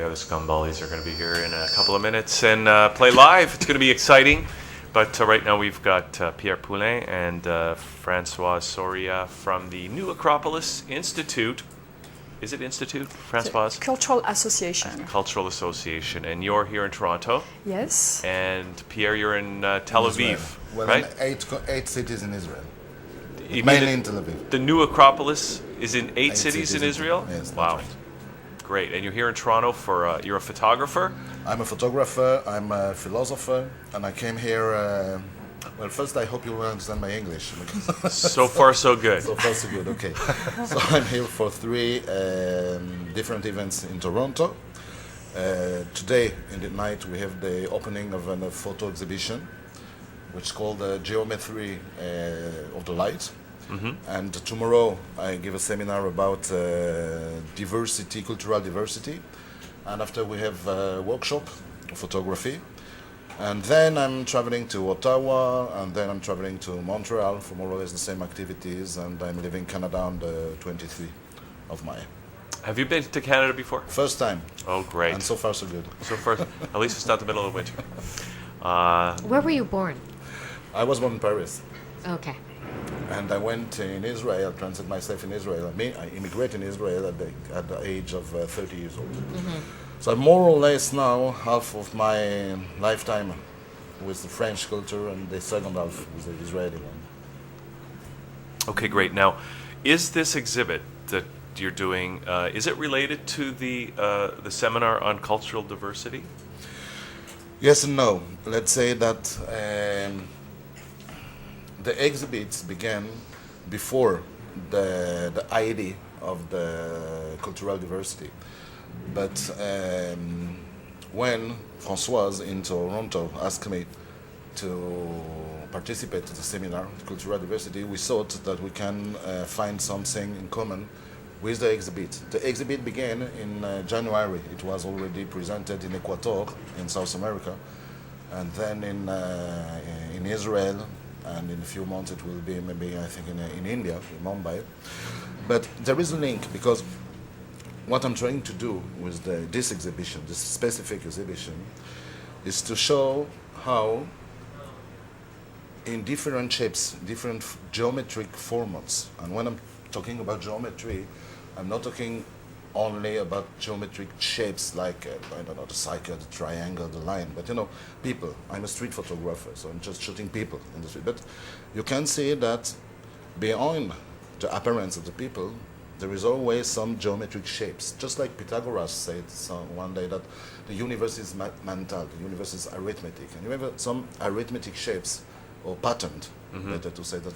The Scumbullies are going to be here in a couple of minutes and play live. It's going to be exciting. But right now we've got Pierre Poulin and Françoise Soria from the New Acropolis Institute. Is it Institute, Françoise? Cultural Association. Cultural Association. And you're here in Toronto. Yes. And Pierre, you're in Tel Aviv, well, right? In eight cities in Israel. You Mainly mean in Tel Aviv. The New Acropolis is in eight cities in Israel? Yes, wow. that's right. Great. And you're here in Toronto for, you're a photographer? I'm a photographer, I'm a philosopher, and I came here, well, first I hope you will understand my English. So far, so good. So far, so good, okay. So I'm here for three different events in Toronto. Today, in the night, we have the opening of a photo exhibition, which is called Geometry of the Light. Mm-hmm. And tomorrow, I give a seminar about diversity, cultural diversity. And after we have a workshop of photography. And then I'm traveling to Ottawa, and then I'm traveling to Montreal for more or less the same activities, and I'm leaving Canada on the 23rd of May. Have you been to Canada before? First time. Oh, great. And so far so good. So far, at least it's not the middle of winter. Where were you born? I was born in Paris. Okay. And I went in Israel, translated myself in Israel. I immigrated in Israel at the age of 30 years old. Mm-hmm. So more or less now, half of my lifetime with the French culture and the second half with the Israeli one. Okay, great. Now, is this exhibit that you're doing, is it related to the seminar on cultural diversity? Yes and no. Let's say that the exhibits began before the idea of the cultural diversity. But when Françoise in Toronto asked me to participate to the seminar, Cultural Diversity, we thought that we can find something in common with the exhibit. The exhibit began in January. It was already presented in Ecuador, in South America, and then in Israel, and in a few months it will be maybe, I think, in India, in Mumbai. But there is a link, because what I'm trying to do with this exhibition, this specific exhibition, is to show how in different shapes, different geometric formats, and when I'm talking about geometry, I'm not talking only about geometric shapes like, I don't know, the cycle, the triangle, the line, but people. I'm a street photographer, so I'm just shooting people in the street. But you can see that behind the appearance of the people, there is always some geometric shapes. Just like Pythagoras said one day that the universe is mental, the universe is arithmetic. And you have some arithmetic shapes, or patterned, better to say, that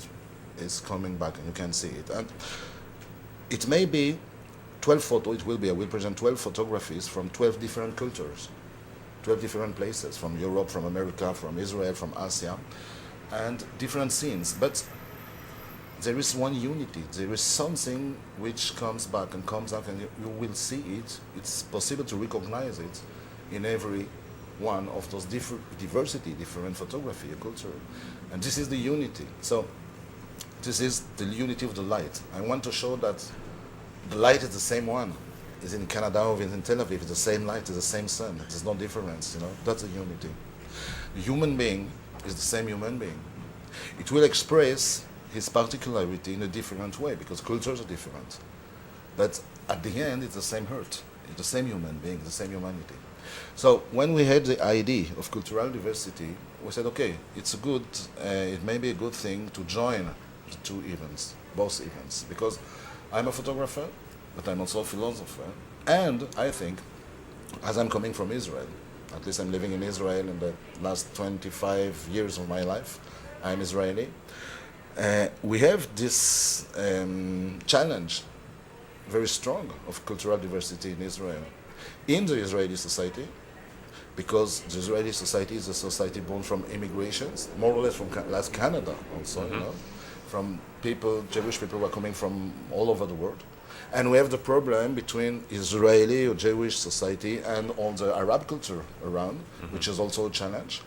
is coming back, and you can see it. And it may be 12 photos, I will present 12 photographies from 12 different cultures, 12 different places, from Europe, from America, from Israel, from Asia, and different scenes. But there is one unity. There is something which comes back and comes up, and you will see it. It's possible to recognize it in every one of those different photography, culture. And this is the unity. So this is the unity of the light. I want to show that the light is the same one. Is in Canada or in Tel Aviv, it's the same light, it's the same sun. There's no difference, That's a unity. The human being is the same human being. It will express his particularity in a different way, because cultures are different. But at the end, it's the same hurt. It's the same human being, the same humanity. So when we had the idea of cultural diversity, we said, okay, it may be a good thing to join the two events, both events, because I'm a photographer, but I'm also a philosopher. And I think, as I'm coming from Israel, at least I'm living in Israel in the last 25 years of my life, I'm Israeli, we have this challenge, very strong, of cultural diversity in Israel. In the Israeli society, because the Israeli society is a society born from immigrations, more or less from Canada also, from people, Jewish people who are coming from all over the world. And we have the problem between Israeli or Jewish society and all the Arab culture around, which is also a challenge.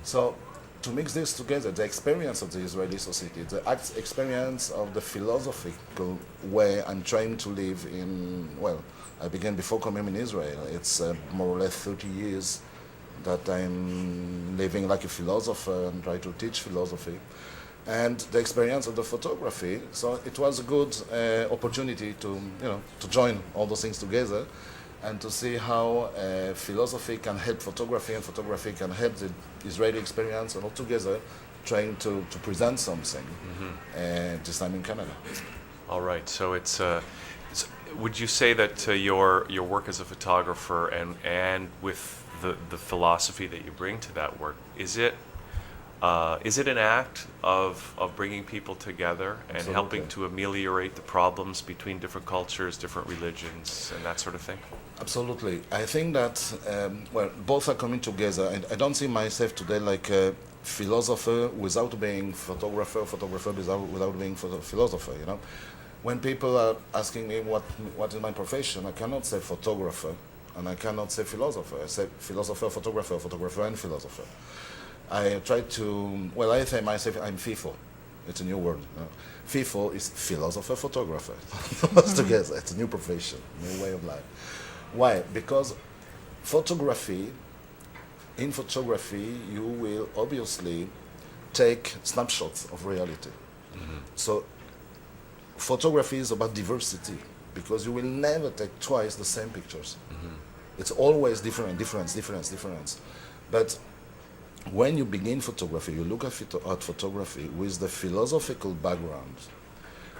So to mix this together, the experience of the Israeli society, the experience of the philosophical way I'm trying to live in, well, I began before coming in Israel. It's more or less 30 years that I'm living like a philosopher and try to teach philosophy. And the experience of the photography, so it was a good opportunity to, to join all those things together and to see how philosophy can help photography and photography can help the Israeli experience, and all together trying to present something, this time in Canada. All right. So would you say that your work as a photographer and with the philosophy that you bring to that work, is it an act of bringing people together and Absolutely. helping to ameliorate the problems between different cultures, different religions, and that sort of thing? Absolutely. I think that, both are coming together. And I don't see myself today like a philosopher without being photographer, photographer without being philosopher, When people are asking me what is my profession, I cannot say photographer and I cannot say philosopher. I say philosopher, photographer, and philosopher. I try to, I say myself, I'm FIFO. It's a new word. FIFO is philosopher, photographer. It's together. It's a new profession, new way of life. Why? Because in photography, you will obviously take snapshots of reality. So photography is about diversity, because you will never take twice the same pictures. It's always difference. But when you begin photography, you look at photography with the philosophical background.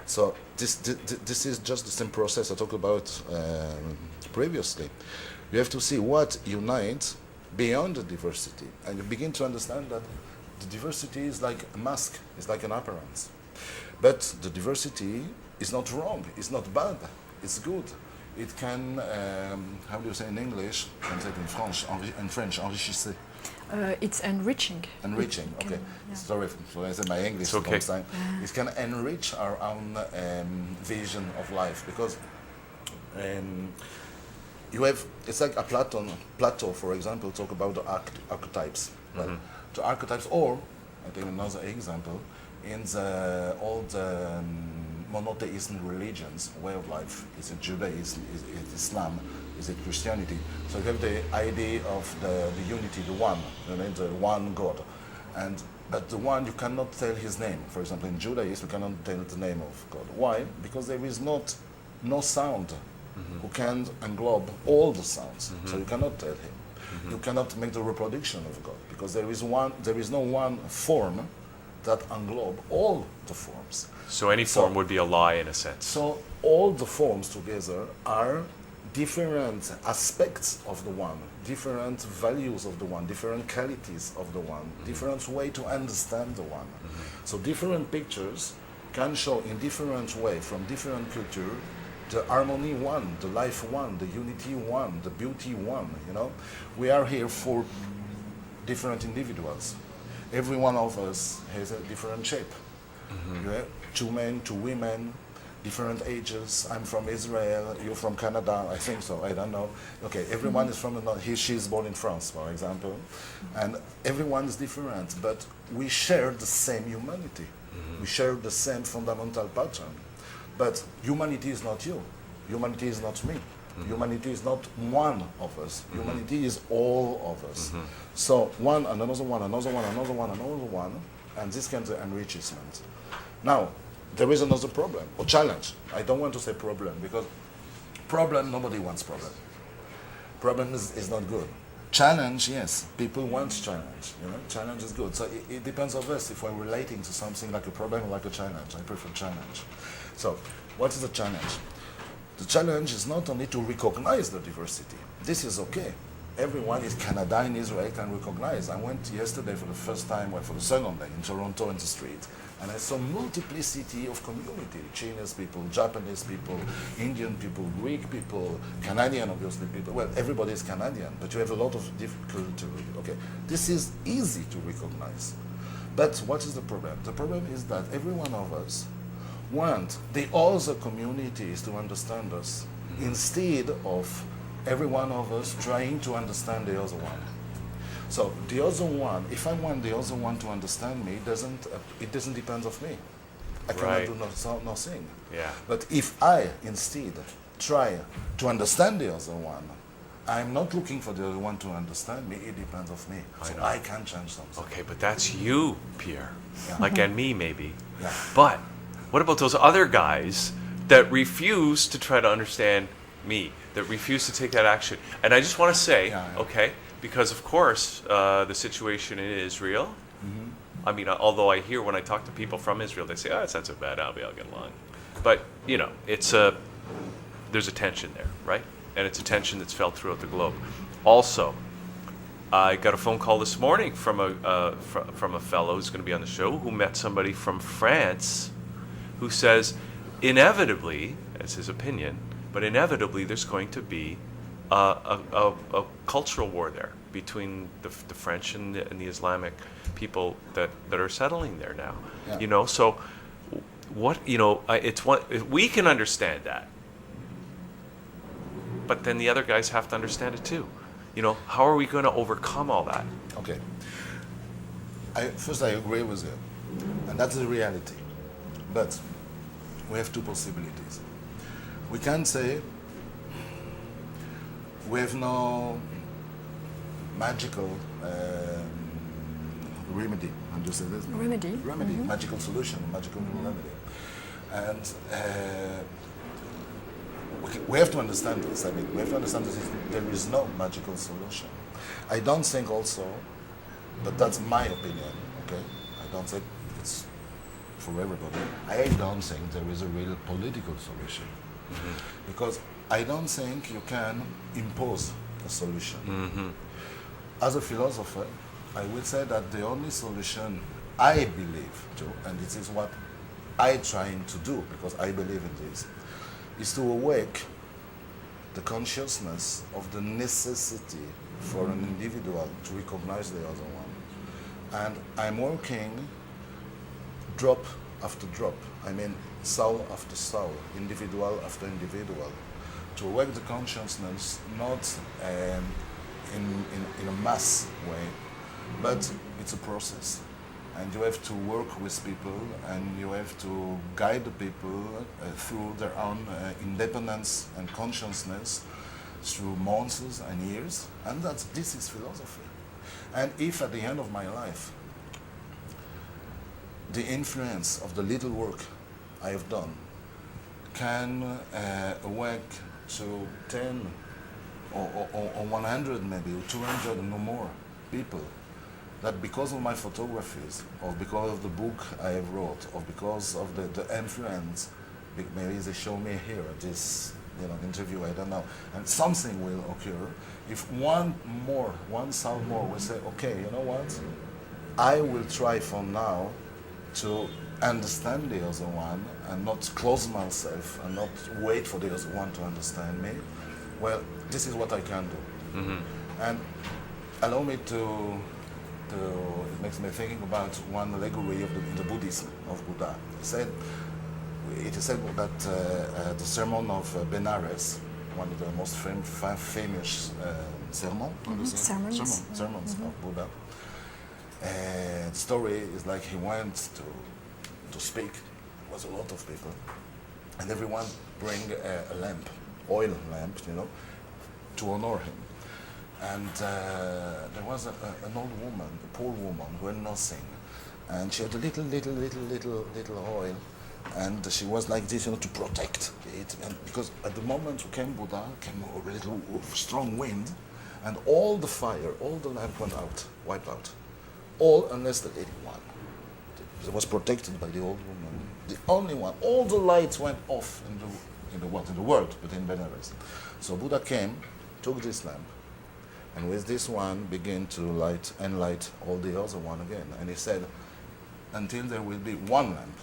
So this is just the same process I talked about previously. You have to see what unites beyond the diversity, and you begin to understand that the diversity is like a mask, it's like an appearance. But the diversity is not wrong, it's not bad, it's good. It can, how do you say in English? I can say it in French, enrichissez. It's enriching. Enriching, okay. Yeah. Sorry for I said my English. It's okay. Time. It can enrich our own vision of life, because it's like a Plato, for example, talk about the archetypes. Right? The archetypes, or I take another example, in the old monotheistic religions, way of life, is it Judaism, is it Islam, is it Christianity? So you have the idea of the unity, the one, the one God. But the one, you cannot tell his name. For example, in Judaism, you cannot tell the name of God. Why? Because there is no sound who can englobe all the sounds. So you cannot tell him. You cannot make the reproduction of God, because there is no one form that englobe all the forms. So any form would be a lie in a sense. So all the forms together are different aspects of the one, different values of the one, different qualities of the one, different way to understand the one. So different pictures can show in different way from different culture the harmony one, the life one, the unity one, the beauty one. We are here for different individuals. Every one of us has a different shape. Two men, two women, different ages. I'm from Israel, you're from Canada, I think so, I don't know. Okay, everyone is from another, she's born in France, for example. And everyone is different, but we share the same humanity. We share the same fundamental pattern. But humanity is not you. Humanity is not me. Humanity is not one of us. Humanity is all of us. So one, and another one, another one, another one, another one, and this can be enrichment. Now, there is another problem, or challenge. I don't want to say problem, because problem, nobody wants problem. Problem is not good. Challenge, yes, people want challenge. Challenge is good. So it depends on us if we're relating to something like a problem or like a challenge. I prefer challenge. So, what is the challenge? The challenge is not only to recognize the diversity. This is okay. Everyone in Canada and Israel can recognize. I went yesterday for the first time, for the second day, in Toronto in the street, and I saw multiplicity of community. Chinese people, Japanese people, Indian people, Greek people, Canadian obviously people. Well, everybody is Canadian, but you have a lot of difficulty. Okay, this is easy to recognize. But what is the problem? The problem is that every one of us want the other communities to understand us, instead of every one of us trying to understand the other one. So the other one, if I want the other one to understand me, it doesn't depend of me. I cannot Right. do nothing. Yeah. But if I instead try to understand the other one, I'm not looking for the other one to understand me. It depends of me. So know. I can change something. Okay, but that's you, Pierre. Yeah. Like, and me, maybe. Yeah. But what about those other guys that refuse to try to understand me, that refuse to take that action? And I just want to say, Yeah, yeah. okay, because of course the situation in Israel, I mean, although I hear when I talk to people from Israel, they say, oh, it's not so bad, I'll get along. But, you know, there's a tension there, right? And it's a tension that's felt throughout the globe. Also, I got a phone call this morning from a fellow who's going to be on the show who met somebody from France who says, inevitably, that's his opinion, but inevitably there's going to be a cultural war there between the French and the Islamic people that are settling there now. Yeah. You know, so what, you know, it's one, we can understand that, but then the other guys have to understand it too. You know, how are we going to overcome all that? Okay. First, I agree with you, and that's the reality. But we have two possibilities. We can say we have no magical remedy. I'm just saying this. Remedy. Remedy, magical solution, magical remedy. And we have to understand this. I mean, we have to understand that there is no magical solution. I don't think also, but that's my opinion, okay? I don't think it's for everybody. I don't think there is a real political solution. Because I don't think you can impose a solution. As a philosopher, I would say that the only solution I believe to, and this is what I'm trying to do, because I believe in this, is to awake the consciousness of the necessity for an individual to recognize the other one. And I'm working drop after drop. I mean, soul after soul, individual after individual, to awake the consciousness not in a mass way, but it's a process. And you have to work with people, and you have to guide the people through their own independence and consciousness through months and years. And this is philosophy. And if at the end of my life, the influence of the little work I have done can awake to 10 or 100 maybe, or 200 and no more people, that because of my photographies, or because of the book I have wrote, or because of the influence, maybe they show me here, this interview, I don't know, and something will occur. If one soul more will say, okay, you know what, I will try from now to understand the other one and not close myself and not wait for the other one to understand me, well, this is what I can do. And allow me to it makes me thinking about one allegory in the Buddhism of Buddha. It is said that the sermon of Benares, one of the most famous sermons of Buddha, the story is like he went to speak. There was a lot of people, and everyone bring a lamp, oil lamp, to honor him. And there was an old woman, a poor woman, who had nothing, and she had a little oil, and she was like this, to protect it. And because at the moment came Buddha, came a little strong wind, and all the fire, all the lamp went out, wiped out, all unless the little one. It was protected by the old woman, the only one. All the lights went off in the world, but in Benares. So Buddha came, took this lamp, and with this one began to light all the other one again. And he said, until there will be one lamp,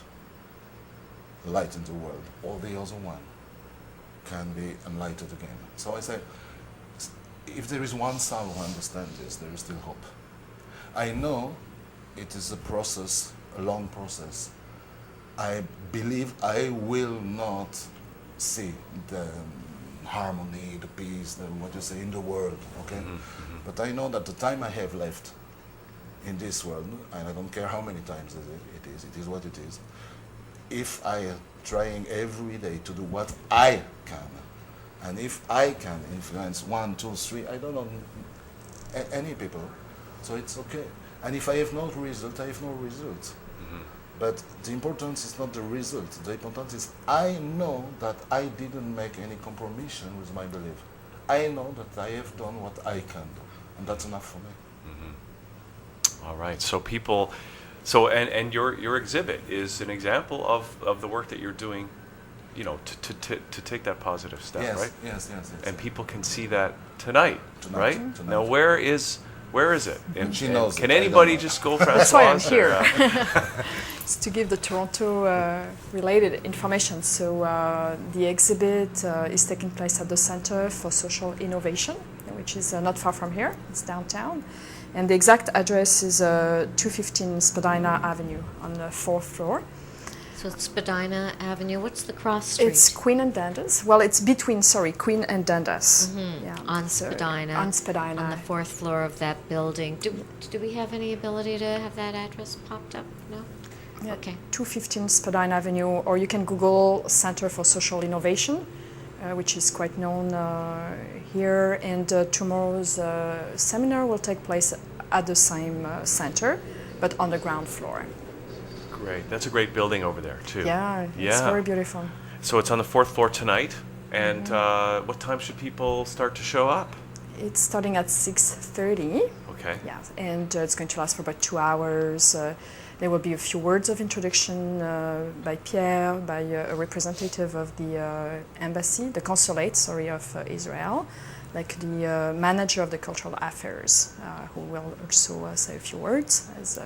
light in the world, all the other one can be enlightened again. So I say, if there is one soul who understands this, there is still hope. I know it is a process, a long process. I believe I will not see the harmony, the peace, the, what you say, in the world, okay? But I know that the time I have left in this world, and I don't care how many times it is what it is, if I am trying every day to do what I can, and if I can influence 1, 2, 3, I don't know any people, so it's okay. And if I have no result, I have no result. But the importance is not the result. The importance is I know that I didn't make any compromise with my belief. I know that I have done what I can do, and that's enough for me. All right. So people, so and your exhibit is an example of the work that you're doing, you know, to take that positive step, Yes, right? yes. And people can see that tonight, Tonight, right? tonight. Now, where is it? And She knows Can it, I don't anybody know. just go, That's why I'm Françoise, here. or, It's to give the Toronto related information. So the exhibit is taking place at the Center for Social Innovation, which is not far from here. It's downtown. And the exact address is 215 Spadina Avenue on the 4th floor. So it's Spadina Avenue. What's the cross street? It's Queen and Dundas. Well, it's between, Queen and Dundas. Yeah, on so Spadina. on Spadina. On the 4th floor of that building. Do we have any ability to have that address popped up? No? Yeah, Okay. 215 Spadina Avenue, or you can Google Center for Social Innovation, which is quite known here. And tomorrow's seminar will take place at the same center, but on the ground floor. great. That's a great building over there too. Yeah, it's Yeah. very beautiful. So it's on the 4th floor tonight. And what time should people start to show up? It's starting at 6:30. Okay. Yeah, and it's going to last for about 2 hours. There will be a few words of introduction by Pierre, by a representative of the embassy, the consulate, of Israel, like the manager of the cultural affairs, who will also say a few words as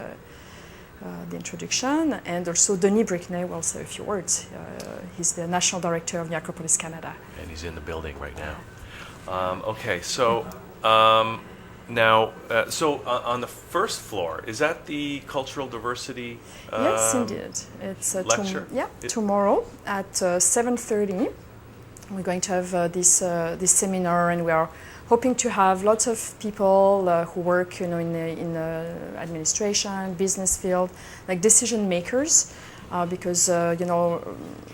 the introduction, and also Denis Brickney will say a few words. He's the national director of the Acropolis Canada. And he's in the building right now. Okay, so now, on the first floor, is that the cultural diversity? Yes, indeed. It's lecture? Tomorrow at 7:30. We're going to have this seminar, and we are hoping to have lots of people who work, in the administration, business field, like decision makers, because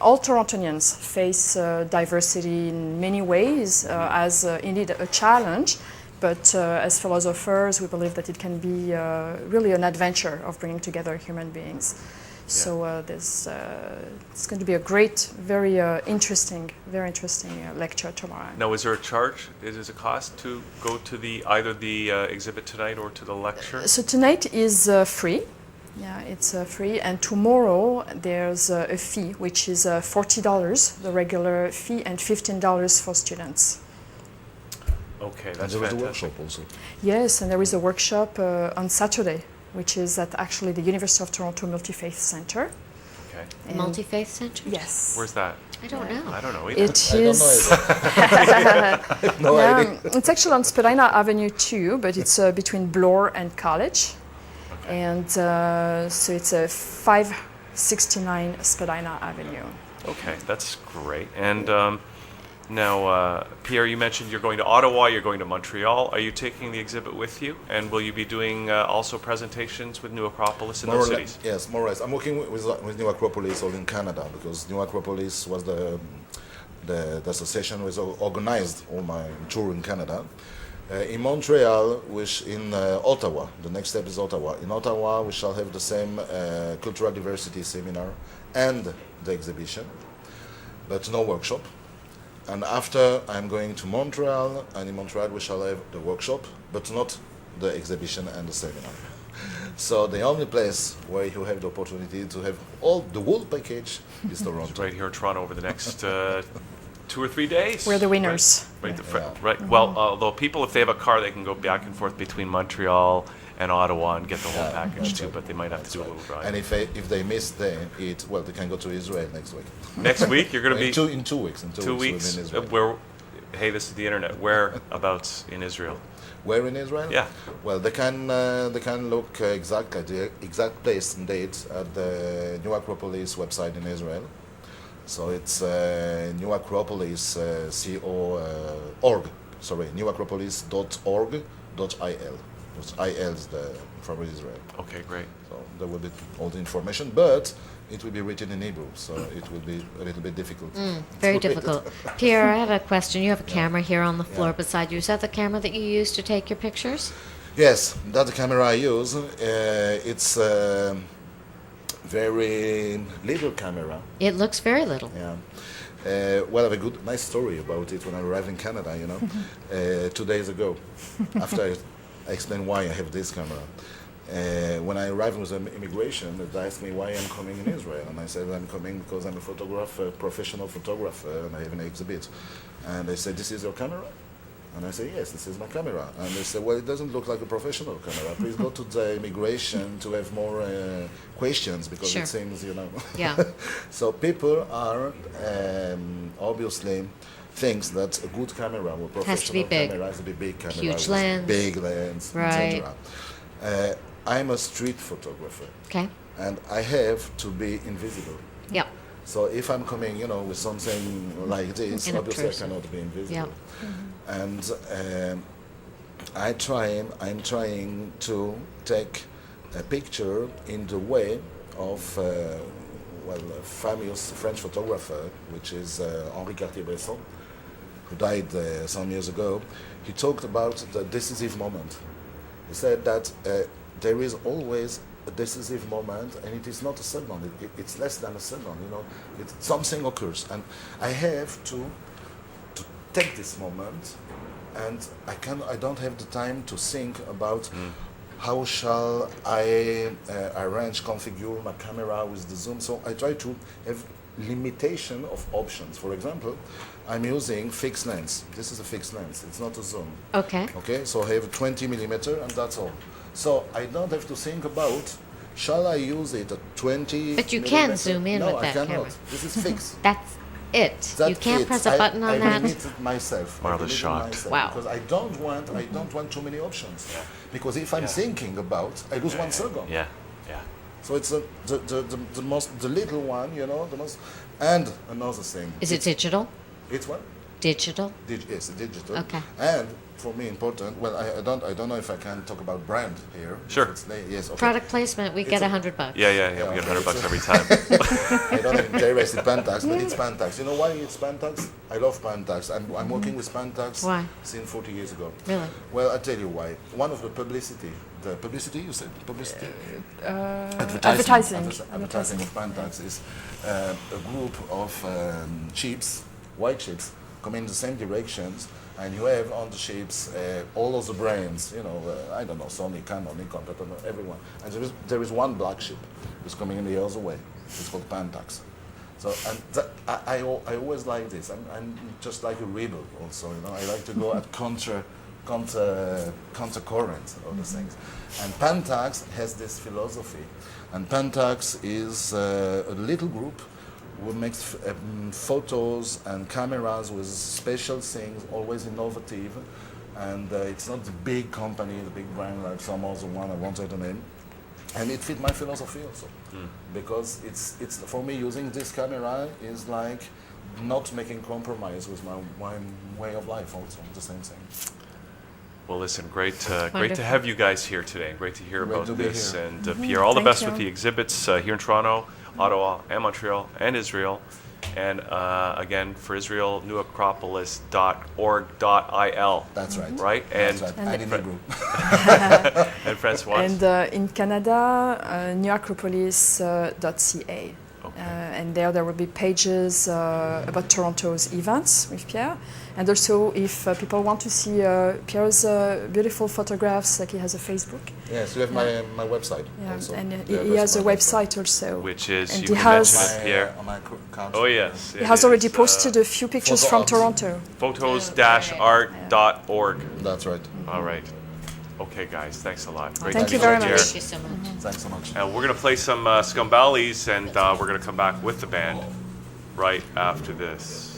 all Torontonians face diversity in many ways as indeed a challenge. But as philosophers, we believe that it can be really an adventure of bringing together human beings. So it's going to be a great, very interesting lecture tomorrow. Now, is there a charge? Is a cost to go to either the exhibit tonight or to the lecture? So tonight is free. Yeah, it's free. And tomorrow there's a fee, which is $40, the regular fee, and $15 for students. Okay, And that's there is a fantastic. workshop also. Yes, and there is a workshop on Saturday, which is at actually the University of Toronto Multi-Faith Center. Okay. The Multi-Faith Center? Yes. Where's that? I don't know. I don't know either. It I don't is. know either. No idea. It's actually on Spadina Avenue too, but it's between Bloor and College. Okay. And so it's a 569 Spadina Avenue. Okay, that's great. And now, Pierre, you mentioned you're going to Ottawa, you're going to Montreal. Are you taking the exhibit with you? And will you be doing also presentations with New Acropolis in More those or less, cities? yes, more or less. I'm working with New Acropolis all in Canada because New Acropolis was the association was organized all my tour in Canada. In Montreal, which in Ottawa, the next step is Ottawa. In Ottawa, we shall have the same cultural diversity seminar and the exhibition, but no workshop. And after, I'm going to Montreal, and in Montreal we shall have the workshop, but not the exhibition and the seminar. So the only place where you have the opportunity to have the whole package is Toronto. Right here in Toronto over the next 2 or 3 days. We're the winners. Right. Yeah. Right. Well, although people, if they have a car, they can go back and forth between Montreal and Ottawa and get the whole Yeah, package that's too. right. But they might have to do a little drive. And if they miss they can go to Israel next week. Next week you're going to be in 2 weeks. In 2 weeks. we're in Israel. Where? Hey, this is the internet. Whereabouts in Israel? Where in Israel? Yeah. Well, they can look exactly the exact place and date at the New Acropolis website in Israel. So it's New Acropolis org. Sorry, newacropolis.org.il. IL is the from Israel. Okay, great. So there will be all the information, but it will be written in Hebrew, so it will be a little bit difficult. Very to read. difficult. Pierre, I have a question. You have a camera here on the floor Yeah. beside you. Is that the camera that you use to take your pictures? Yes, that's the camera I use. It's a very little camera. It looks very little. Yeah. Well, I have a nice story about it when I arrived in Canada, 2 days ago, after I explained why I have this camera. When I arrived with immigration, they asked me why I'm coming in Israel. And I said I'm coming because I'm a photographer, professional photographer, and I have an exhibit. And they said, this is your camera? And I said, yes, this is my camera. And they said, well, it doesn't look like a professional camera. Please go to the immigration to have more questions, because Sure. it seems, Yeah. So people are obviously thinks that a good camera or professional Has to be big. camera has to be big camera, Huge with lens. big lens, Right. etc. I'm a street photographer, Okay. and I have to be invisible. Yep. So if I'm coming, with something like this, obviously I Unobtrusive. cannot be invisible. Yeah. And I'm trying to take a picture in the way of a famous French photographer, which is Henri Cartier-Bresson, who died some years ago. He talked about the decisive moment. He said that there is always a decisive moment, and it is not a second. It's less than a second. Something occurs, and I have to take this moment, and I don't have the time to think about how shall I arrange, configure my camera with the zoom. So I try to have limitation of options. For example, I'm using fixed lens. This is a fixed lens. It's not a zoom. Okay. Okay, so I have 20 millimeter, and that's all. So I don't have to think about, shall I use it at 20 But you can millimeter? zoom in no, with I that cannot. camera. This is fixed. That's it. You That's can't it. press a button on I that. limited myself. Marvelous I limited shot. myself Wow. Because I don't want too many options. Because if I'm thinking about, I lose 1 second. Yeah, yeah. So it's the little one, the most. And another thing. Is it digital? It's what? Digital? Yes, digital. Okay. And for me important. Well, I don't know if I can talk about brand here. Sure. Yes. Okay. Product placement, we get a- $100. Yeah. We get $100 okay, every time. I don't have interest in Pentax, but it's Pentax. You know why it's Pentax? I love Pentax. I'm working with Pentax Why? since 40 years ago. Really? Well, I'll tell you why. One of the publicity, you said publicity? Advertising. Advertising of Pentax is a group of ships, white ships, coming in the same directions, and you have on the ships all of the brands, I don't know, Sony, Canon, Nikon, everyone. And there is one black ship who's coming in the other way. It's called Pentax. So, and I always like this. I'm just like a rebel also, I like to go at counter-current of the things. And Pentax has this philosophy. And Pentax is a little group who makes photos and cameras with special things, always innovative. And it's not the big company, the big brand like some other one I wanted to name. And it fit my philosophy also. Because it's for me, using this camera is like not making compromise with my way of life also, the same thing. Well, listen, great to Wonderful. have you guys here today. Great to hear Great about to be this. here. And Pierre, all the Thank best you. with the exhibits here in Toronto, Ottawa, and Montreal, and Israel. And again, for Israel, newacropolis.org.il. That's right. Right? That's And right. And in Hebrew. and Francois. And in Canada, newacropolis.ca. Okay. And there will be pages about Toronto's events with Pierre. And also, if people want to see Pierre's beautiful photographs, like he has a Facebook. Yes, you have my website Yeah, also. and Yeah, he has a my website also. Which is, and you he can has- mention it, Pierre. On my couch. Oh, yes. He has already posted a a few pictures photo from ops. Toronto. photos-art.org. That's right. All right. Okay, guys, thanks a lot. Great Thank to you meet very Pierre. much. Thank you so much. Thanks so much. And we're going to play some Scumballies, and we're going to come back with the band right after this.